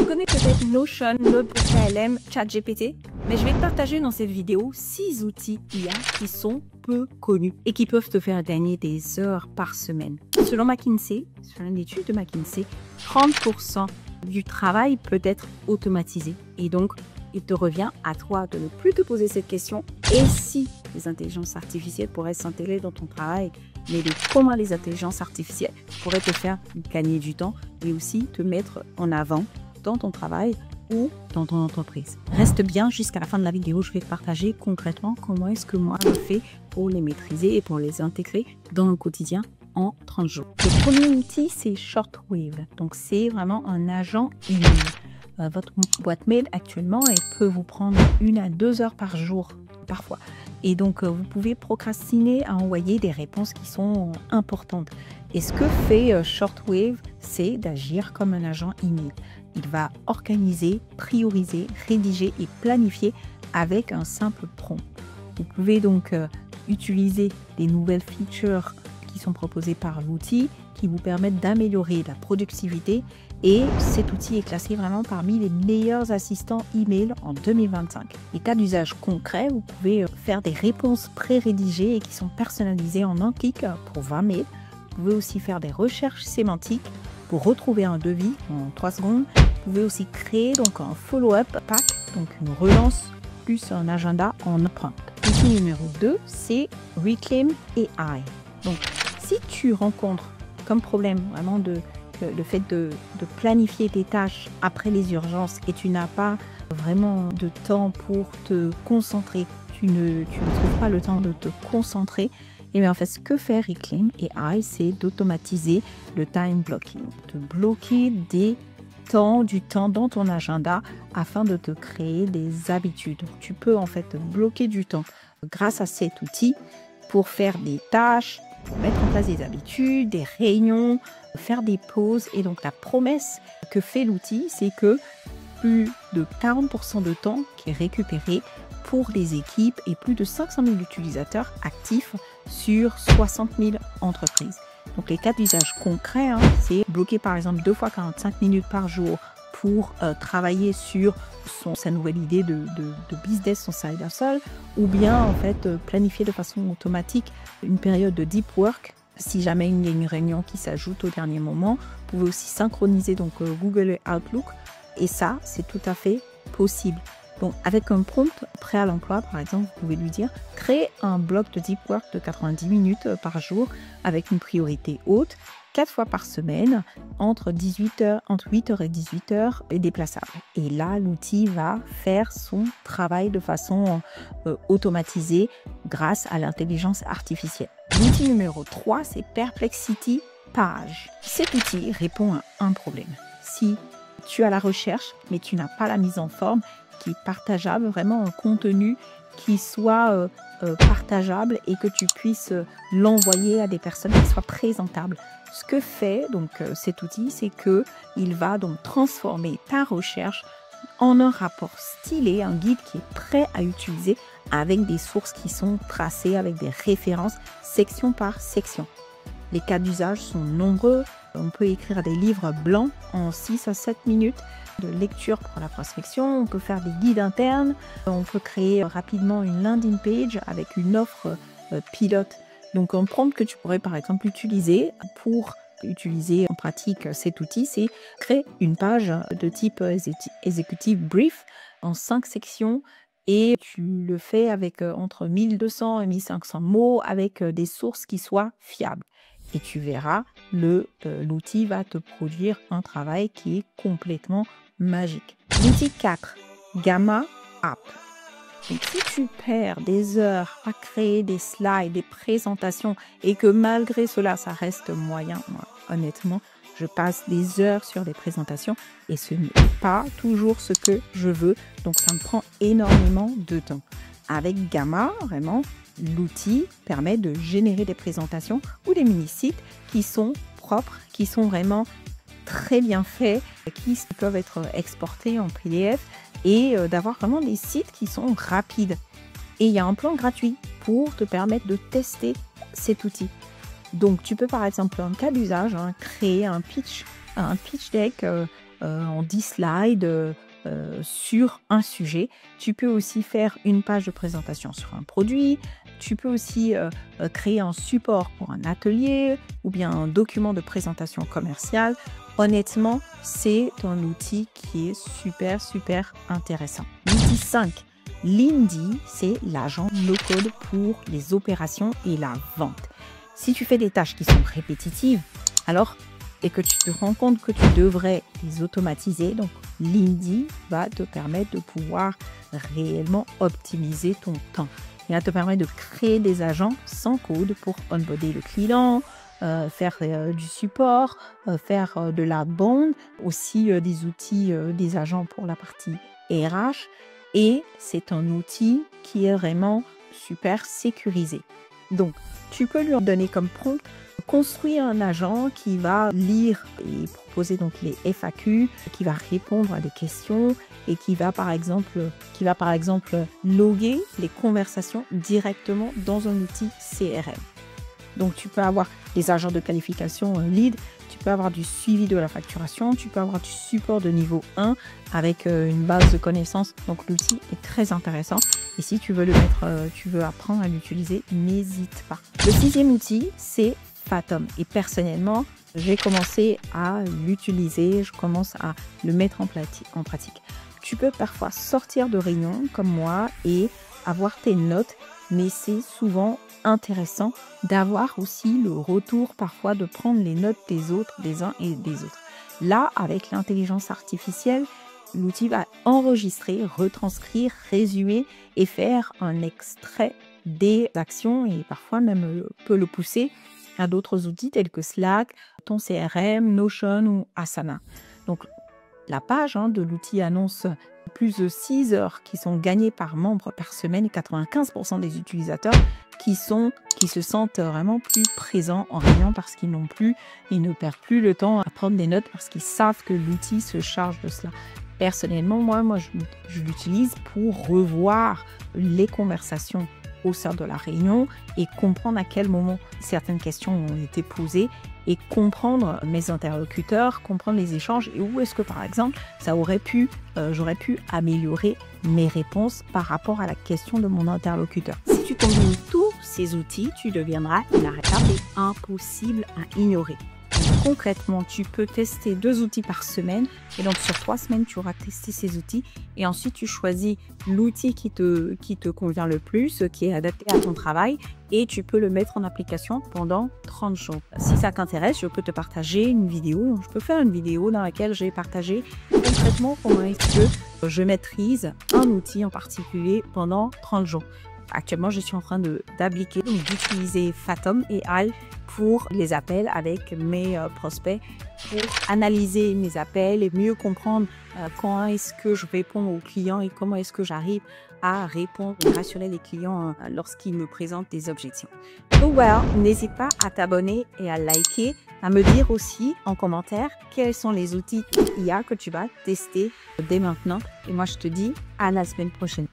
connais peut-être Notion, Notebook KLM, ChatGPT, mais je vais te partager dans cette vidéo 6 outils IA qui sont peu connus et qui peuvent te faire gagner des heures par semaine. Selon McKinsey, selon une étude de McKinsey, 30% du travail peut être automatisé. Et donc, il te revient à toi de ne plus te poser cette question. Et si les intelligences artificielles pourraient s'intégrer dans ton travail, mais comment les intelligences artificielles pourraient te faire gagner du temps, mais aussi te mettre en avant dans ton travail ou dans ton entreprise. Reste bien jusqu'à la fin de la vidéo, je vais te partager concrètement comment est-ce que moi je fais pour les maîtriser et pour les intégrer dans le quotidien en 30 jours. Le premier outil, c'est Shortwave. Donc, c'est vraiment un agent email. Votre boîte mail actuellement, elle peut vous prendre 1 à 2 heures par jour, parfois. Et donc, vous pouvez procrastiner à envoyer des réponses qui sont importantes. Et ce que fait Shortwave, c'est d'agir comme un agent email. Il va organiser, prioriser, rédiger et planifier avec un simple prompt. Vous pouvez donc utiliser les nouvelles features qui sont proposées par l'outil, qui vous permettent d'améliorer la productivité. Et cet outil est classé vraiment parmi les meilleurs assistants email en 2025. Les cas d'usage concrets, vous pouvez faire des réponses pré-rédigées et qui sont personnalisées en un clic pour 20 mails. Vous pouvez aussi faire des recherches sémantiques pour retrouver un devis en 3 secondes. Vous pouvez aussi créer donc un follow-up pack, donc une relance plus un agenda en un prompt. Outil numéro 2, c'est Reclaim AI. Donc, si tu rencontres comme problème vraiment le fait de planifier tes tâches après les urgences et tu n'as pas vraiment de temps pour te concentrer, tu ne trouves pas le temps de te concentrer, et bien en fait ce que fait Reclaim AI, c'est d'automatiser le time blocking, de bloquer du temps dans ton agenda afin de te créer des habitudes. Donc, tu peux en fait bloquer du temps grâce à cet outil pour faire des tâches, pour mettre en place des habitudes, des réunions, faire des pauses. Et donc la promesse que fait l'outil, c'est que plus de 40% de temps qui est récupéré pour les équipes et plus de 500 000 utilisateurs actifs sur 60 000 entreprises. Donc les cas d'usage concrets, c'est bloquer par exemple 2 fois 45 minutes par jour pour travailler sur sa nouvelle idée de business, son side hustle, ou bien en fait planifier de façon automatique une période de deep work. Si jamais il y a une réunion qui s'ajoute au dernier moment, vous pouvez aussi synchroniser donc Google et Outlook, et ça c'est tout à fait possible. Donc avec un prompt prêt à l'emploi, par exemple, vous pouvez lui dire créer un bloc de deep work de 90 minutes par jour avec une priorité haute, 4 fois par semaine, entre 8h et 18h et déplaçable. Et là, l'outil va faire son travail de façon automatisée grâce à l'intelligence artificielle. L'outil numéro 3, c'est Perplexity Page. Cet outil répond à un problème. Si tu as la recherche, mais tu n'as pas la mise en forme, qui est partageable, vraiment un contenu qui soit partageable et que tu puisses l'envoyer à des personnes qui soient présentables. Ce que fait donc cet outil, c'est que il va donc transformer ta recherche en un rapport stylé, un guide qui est prêt à utiliser avec des sources qui sont tracées, avec des références section par section. Les cas d'usage sont nombreux. On peut écrire des livres blancs en 6 à 7 minutes de lecture pour la prospection. On peut faire des guides internes. On peut créer rapidement une landing page avec une offre pilote. Donc un prompt que tu pourrais par exemple utiliser pour utiliser en pratique cet outil, c'est créer une page de type executive brief en 5 sections. Et tu le fais avec entre 1200 et 1500 mots avec des sources qui soient fiables. Et tu verras, l'outil va te produire un travail qui est complètement magique. L'outil 4, Gamma App. Donc, si tu perds des heures à créer des slides, des présentations et que malgré cela, ça reste moyen, moi, honnêtement, je passe des heures sur des présentations et ce n'est pas toujours ce que je veux. Donc, ça me prend énormément de temps. Avec Gamma, vraiment, l'outil permet de générer des présentations ou des mini-sites qui sont propres, qui sont vraiment très bien faits, qui peuvent être exportés en PDF et d'avoir vraiment des sites qui sont rapides. Et il y a un plan gratuit pour te permettre de tester cet outil. Donc, tu peux par exemple, en cas d'usage, créer un pitch deck en 10 slides sur un sujet. Tu peux aussi faire une page de présentation sur un produit. Tu peux aussi créer un support pour un atelier ou bien un document de présentation commerciale. Honnêtement, c'est un outil qui est super, super intéressant. L'outil 5, Lindy, c'est l'agent no-code pour les opérations et la vente. Si tu fais des tâches qui sont répétitives, alors, et que tu te rends compte que tu devrais les automatiser, donc Lindy va te permettre de pouvoir réellement optimiser ton temps. Il va te permettre de créer des agents sans code pour onboarder le client, faire du support, faire de la bande, aussi des outils, des agents pour la partie RH. Et c'est un outil qui est vraiment super sécurisé. Donc, tu peux lui donner comme prompt, construire un agent qui va lire et proposer donc les FAQ, qui va répondre à des questions et qui va par exemple loguer les conversations directement dans un outil CRM. Donc, tu peux avoir des agents de qualification lead, tu peux avoir du suivi de la facturation, tu peux avoir du support de niveau 1 avec une base de connaissances. Donc, l'outil est très intéressant. Et si tu veux tu veux apprendre à l'utiliser, n'hésite pas. Le 6e outil, c'est Fathom. Et personnellement, j'ai commencé à l'utiliser, je commence à le mettre en pratique. Tu peux parfois sortir de réunion comme moi et avoir tes notes, mais c'est souvent intéressant d'avoir aussi le retour, parfois de prendre les notes des autres, des uns et des autres. Là, avec l'intelligence artificielle, l'outil va enregistrer, retranscrire, résumer et faire un extrait des actions et parfois même peut le pousser à d'autres outils tels que Slack, ton CRM, Notion ou Asana. Donc, la page de l'outil annonce plus de 6 heures qui sont gagnées par membre par semaine et 95% des utilisateurs qui se sentent vraiment plus présents en réunion parce qu'ils ne perdent plus le temps à prendre des notes parce qu'ils savent que l'outil se charge de cela. Personnellement, moi je l'utilise pour revoir les conversations au sein de la réunion et comprendre à quel moment certaines questions ont été posées et comprendre mes interlocuteurs, comprendre les échanges et où est-ce que par exemple j'aurais pu améliorer mes réponses par rapport à la question de mon interlocuteur. Si tu combines tous ces outils, tu deviendras inarrêtable et impossible à ignorer. Concrètement, tu peux tester 2 outils par semaine et donc sur 3 semaines, tu auras testé ces outils et ensuite tu choisis l'outil qui te convient le plus, qui est adapté à ton travail et tu peux le mettre en application pendant 30 jours. Si ça t'intéresse, je peux te partager une vidéo. Je peux faire une vidéo dans laquelle j'ai partagé concrètement comment est-ce que je maîtrise un outil en particulier pendant 30 jours. Actuellement, je suis en train d'utiliser Fathom et AI pour les appels avec mes prospects, pour analyser mes appels et mieux comprendre quand est-ce que je réponds aux clients et comment est-ce que j'arrive à répondre et rassurer les clients lorsqu'ils me présentent des objections. Donc voilà, n'hésite pas à t'abonner et à liker, à me dire aussi en commentaire quels sont les outils IA que tu vas tester dès maintenant. Et moi, je te dis à la semaine prochaine.